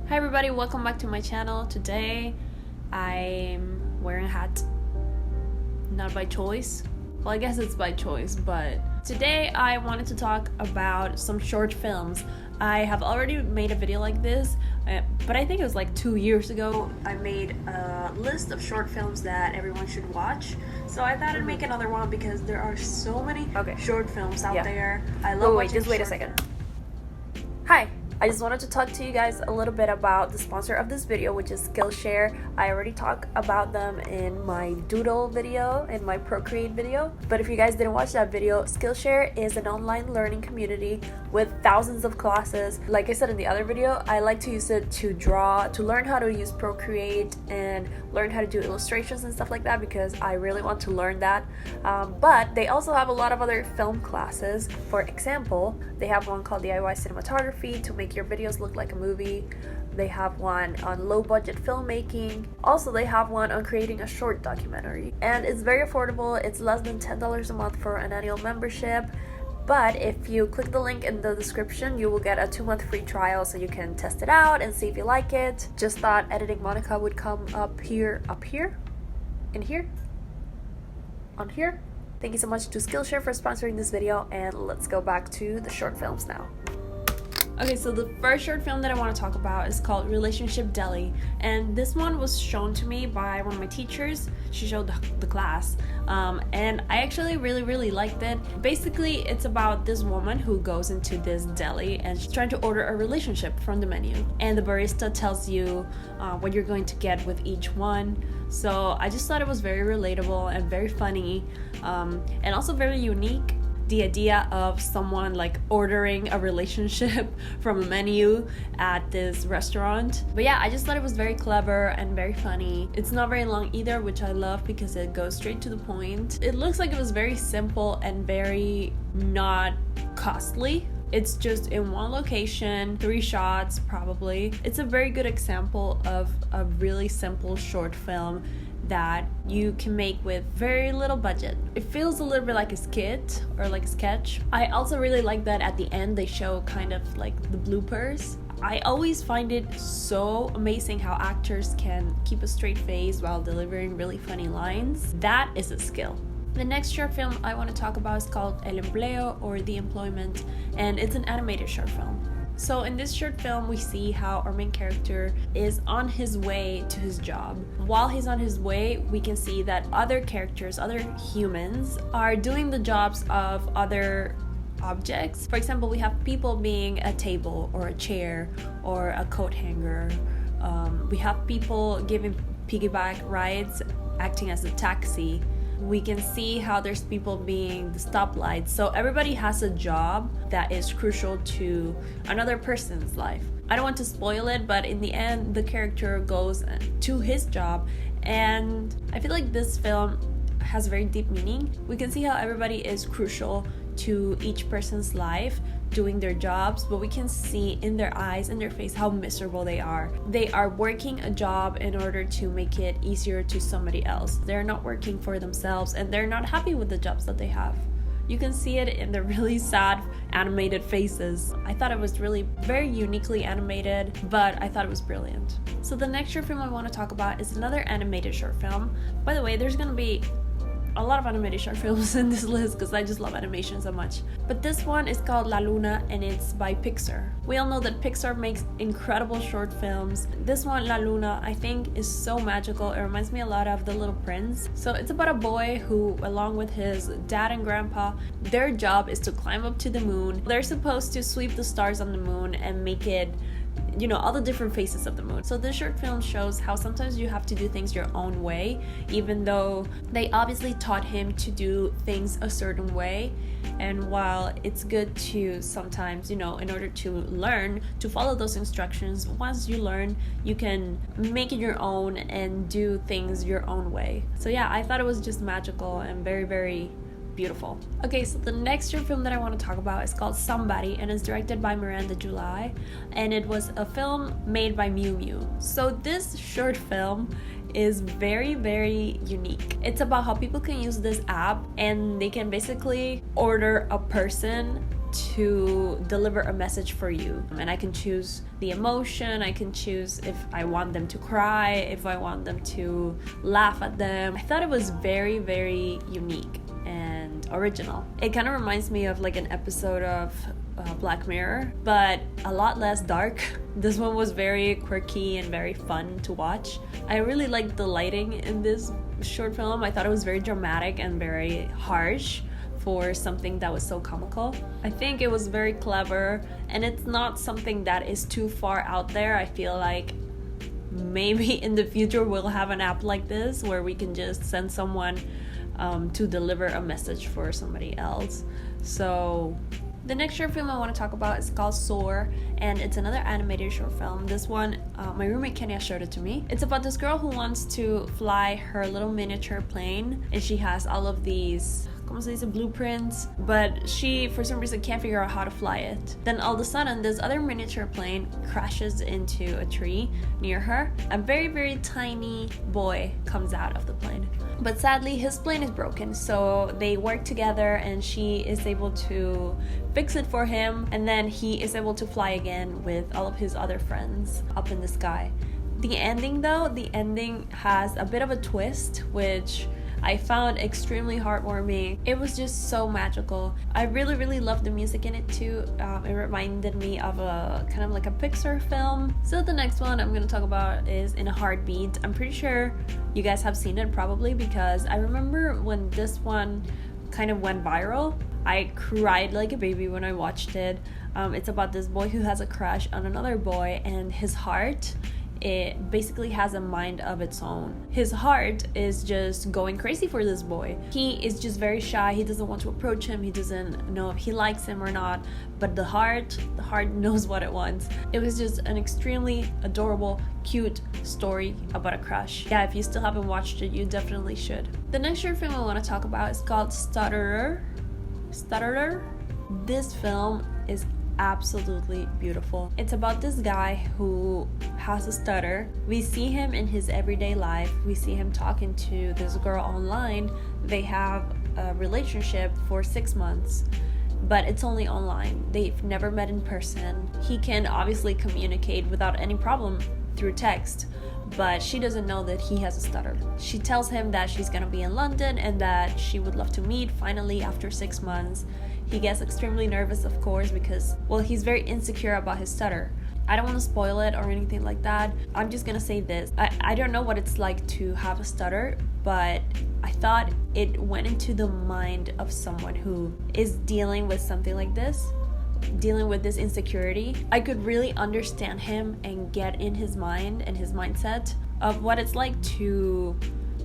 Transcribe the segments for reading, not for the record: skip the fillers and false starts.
Hi everybody, welcome back to my channel. Today I'm wearing a hat, not by choice. Well, I guess it's by choice, but today I wanted to talk about some short films. I have already made a video like this, but I think it was like 2 years ago. I made a list of short films that everyone should watch. So I thought I'd make another one because there are so many short films out there. I love watching. Just wait a second. Hi. I just wanted to talk to you guys a little bit about the sponsor of this video, which is Skillshare. I already talked about them in my Doodle video, in my Procreate video. But if you guys didn't watch that video, Skillshare is an online learning community with thousands of classes. Like I said in the other video, I like to use it to draw, to learn how to use Procreate and learn how to do illustrations and stuff like that because I really want to learn that. But they also have a lot of other film classes. For example, they have one called DIY Cinematography to make your videos look like a movie. They have one on low budget filmmaking. Also, they have one on creating a short documentary. And it's very affordable. It's less than $10 a month for an annual membership. But if you click the link in the description, you will get a 2-month free trial so you can test it out and see if you like it. Just thought editing Monika would come up here, in here, on here. Thank you so much to Skillshare for sponsoring this video, and let's go back to the short films now. Okay, so the first short film that I want to talk about is called Relationship Deli, and this one was shown to me by one of my teachers. She showed the class, and I actually really liked it. Basically, it's about this woman who goes into this deli and she's trying to order a relationship from the menu, and the barista tells you what you're going to get with each one. So I just thought it was very relatable and very funny, and also very unique. The idea of someone like ordering a relationship from a menu at this restaurant. But yeah, I just thought it was very clever and very funny. It's not very long either, which I love because it goes straight to the point. It looks like it was very simple and very not costly. It's just in one location, 3 shots probably. It's a very good example of a really simple short film that you can make with very little budget. It feels a little bit like a skit or like a sketch. I also really like that at the end they show kind of like the bloopers. I always find it so amazing how actors can keep a straight face while delivering really funny lines. That is a skill. The next short film I want to talk about is called El Empleo, or The Employment, and it's an animated short film. So in this short film, we see how our main character is on his way to his job. While he's on his way, we can see that other characters, other humans, are doing the jobs of other objects. For example, we have people being a table or a chair or a coat hanger. We have people giving piggyback rides, acting as a taxi. We can see how there's people being the stoplights. So everybody has a job that is crucial to another person's life. I don't want to spoil it, but in the end, the character goes to his job. And I feel like this film has very deep meaning. We can see how everybody is crucial to each person's life doing their jobs, but we can see in their eyes, in their face, how miserable they are. They are working a job in order to make it easier to somebody else. They're not working for themselves and they're not happy with the jobs that they have. You can see it in the really sad animated faces. I thought it was really very uniquely animated, but I thought it was brilliant. So the next short film I want to talk about is another animated short film. By the way, there's gonna be a lot of animated short films in this list because I just love animation so much. But this one is called La Luna and it's by Pixar. We all know that Pixar makes incredible short films. This one, La Luna, I think is so magical. It reminds me a lot of The Little Prince. So it's about a boy who, along with his dad and grandpa, their job is to climb up to the moon. They're supposed to sweep the stars on the moon and make it, you know, all the different faces of the moon. So this short film shows how sometimes you have to do things your own way, even though they obviously taught him to do things a certain way. And while it's good to sometimes, you know, in order to learn, to follow those instructions, once you learn, you can make it your own and do things your own way. So yeah, I thought it was just magical and very beautiful. Okay, so the next short film that I want to talk about is called Somebody, and it's directed by Miranda July, and it was a film made by Miu Miu. So this short film is very unique. It's about how people can use this app and they can basically order a person to deliver a message for you, and I can choose the emotion. I can choose if I want them to cry, if I want them to laugh at them. I thought it was very, very unique and original. It kind of reminds me of like an episode of Black Mirror, but a lot less dark. This one was very quirky and very fun to watch. I really liked the lighting in this short film. I thought it was very dramatic and very harsh for something that was so comical. I think it was very clever, and it's not something that is too far out there. I feel like maybe in the future we'll have an app like this where we can just send someone to deliver a message for somebody else. So the next short film I want to talk about is called Soar, and it's another animated short film. This one, my roommate Kenya showed it to me. It's about this girl who wants to fly her little miniature plane, and she has all of these blueprints, but she for some reason can't figure out how to fly it. Then all of a sudden this other miniature plane crashes into a tree near her. A very, very tiny boy comes out of the plane, but sadly his plane is broken, so they work together and she is able to fix it for him, and then he is able to fly again with all of his other friends up in the sky. The ending has a bit of a twist, which I found extremely heartwarming. It was just so magical. I really, really loved the music in it too. It reminded me of a kind of like a Pixar film. So the next one I'm gonna talk about is In a Heartbeat. I'm pretty sure you guys have seen it probably, because I remember when this one kind of went viral, I cried like a baby when I watched it. It's about this boy who has a crush on another boy, and his heart, it basically has a mind of its own. His heart is just going crazy for this boy. He is just very shy. He doesn't want to approach him. He doesn't know if he likes him or not, but the heart knows what it wants. It was just an extremely adorable, cute story about a crush. Yeah, if you still haven't watched it, you definitely should. The next short film I want to talk about is called Stutterer. This film is absolutely beautiful. It's about this guy who has a stutter. We see him in his everyday life. We see him talking to this girl online. They have a relationship for 6 months, but it's only online. They've never met in person. He can obviously communicate without any problem through text, but she doesn't know that he has a stutter. She tells him that she's gonna be in London and that she would love to meet finally after 6 months. He gets extremely nervous, of course, because, well, he's very insecure about his stutter. I don't want to spoil it or anything like that. I'm just gonna say this. I don't know what it's like to have a stutter, but I thought it went into the mind of someone who is dealing with something like this, dealing with this insecurity. I could really understand him and get in his mind and his mindset of what it's like to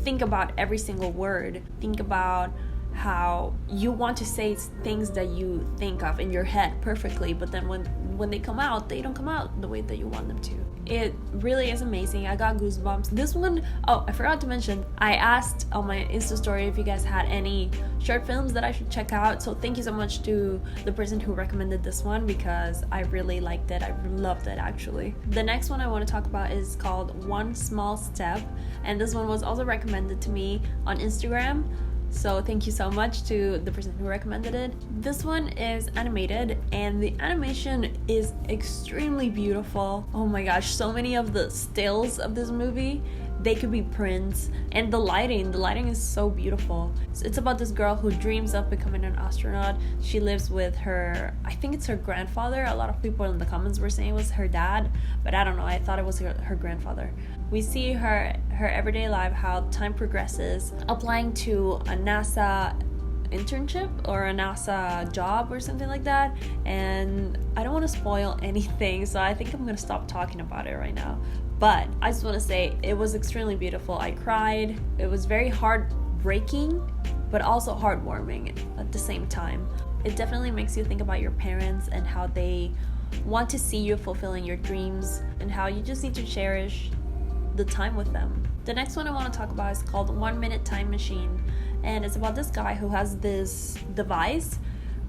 think about every single word. Think about how you want to say things that you think of in your head perfectly, but then when they come out, they don't come out the way that you want them to. It really is amazing. I got goosebumps. This one, oh, I forgot to mention, I asked on my Insta story if you guys had any short films that I should check out, so thank you so much to the person who recommended this one, because I really liked it. I loved it, actually. The next one I want to talk about is called One Small Step, and this one was also recommended to me on Instagram. So thank you so much to the person who recommended it. This one is animated, and the animation is extremely beautiful. Oh my gosh, so many of the stills of this movie, they could be prints. And the lighting is so beautiful. It's about this girl who dreams of becoming an astronaut. She lives with her, I think it's her grandfather. A lot of people in the comments were saying it was her dad, but I don't know, I thought it was her grandfather. We see her everyday life, how time progresses, applying to a NASA internship or a NASA job or something like that, and I don't want to spoil anything, so I think I'm gonna stop talking about it right now. But I just want to say it was extremely beautiful. I cried. It was very heartbreaking, but also heartwarming at the same time. It definitely makes you think about your parents and how they want to see you fulfilling your dreams, and how you just need to cherish the time with them. The next one I want to talk about is called 1 Minute Time Machine, and it's about this guy who has this device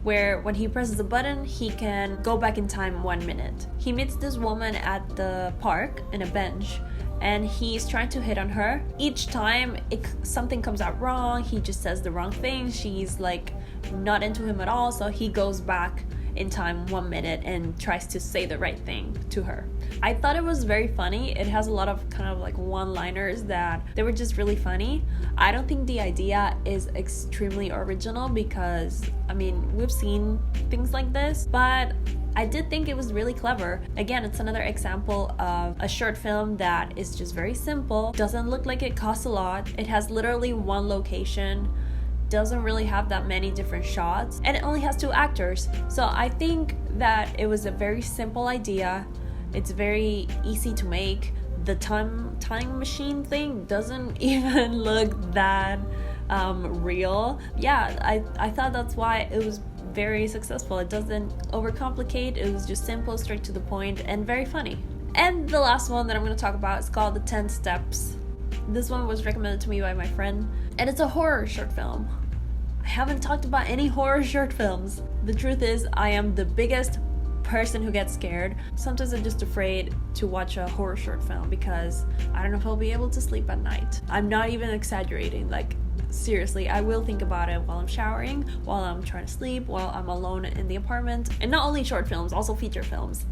where when he presses a button, he can go back in time 1 minute. He meets this woman at the park in a bench, and he's trying to hit on her. Each time something comes out wrong, he just says the wrong thing. She's like not into him at all, so he goes back in time 1 minute and tries to say the right thing to her. I thought it was very funny. It has a lot of kind of like one-liners that they were just really funny. I don't think the idea is extremely original because, I mean, we've seen things like this, but I did think it was really clever. Again, it's another example of a short film that is just very simple, doesn't look like it costs a lot, it has literally one location, doesn't really have that many different shots, and it only has 2 actors. So I think that it was a very simple idea. It's very easy to make. The time machine thing doesn't even look that real. Yeah, I thought that's why it was very successful. It doesn't overcomplicate. It was just simple, straight to the point, and very funny. And the last one that I'm going to talk about is called The 10 Steps. This one was recommended to me by my friend, and it's a horror short film. I haven't talked about any horror short films. The truth is, I am the biggest person who gets scared. Sometimes I'm just afraid to watch a horror short film because I don't know if I'll be able to sleep at night. I'm not even exaggerating. Like, seriously, I will think about it while I'm showering, while I'm trying to sleep, while I'm alone in the apartment. And not only short films, also feature films.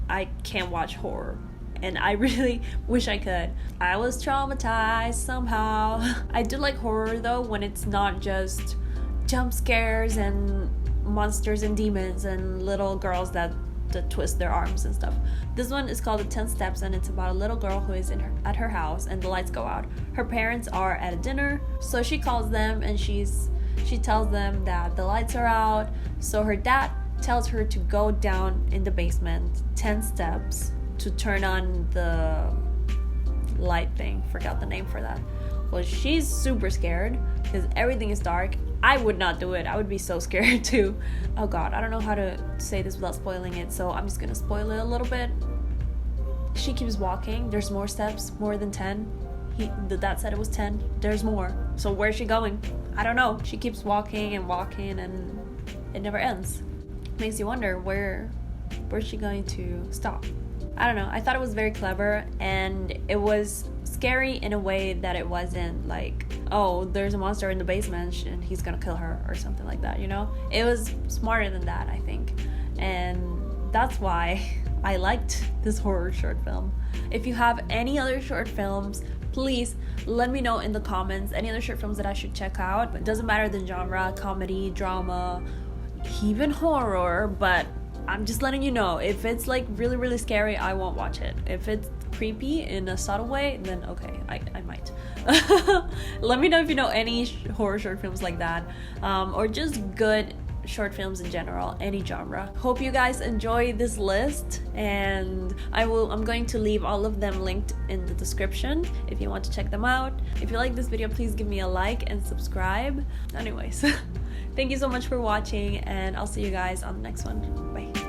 I can't watch horror, and I really wish I could. I was traumatized somehow. I do like horror though, when it's not just jump scares and monsters and demons and little girls that twist their arms and stuff. This one is called The 10 Steps, and it's about a little girl who is at her house and the lights go out. Her parents are at a dinner, so she calls them and she tells them that the lights are out. So her dad tells her to go down in the basement 10 steps to turn on the light thing. Forgot the name for that. Well, she's super scared because everything is dark. I would not do it. I would be so scared too. Oh god, I don't know how to say this without spoiling it, so I'm just gonna spoil it a little bit. She keeps walking. There's more steps, more than 10. The dad said it was 10. There's more. So where's she going? I don't know. She keeps walking and walking, and it never ends. Makes you wonder where's she going to stop. I don't know. I thought it was very clever, and it was scary in a way that it wasn't like, oh, there's a monster in the basement and he's gonna kill her or something like that, you know? It was smarter than that, I think. And that's why I liked this horror short film. If you have any other short films, please let me know in the comments. Any other short films that I should check out. It doesn't matter the genre, comedy, drama, even horror, but I'm just letting you know, if it's like really, really scary, I won't watch it. If it's creepy in a subtle way, then okay, I might. Let me know if you know any horror short films like that, or just good short films in general, any genre. Hope you guys enjoy this list, and I'm going to leave all of them linked in the description if you want to check them out. If you like this video, please give me a like and subscribe. Anyways, thank you so much for watching, and I'll see you guys on the next one. Bye.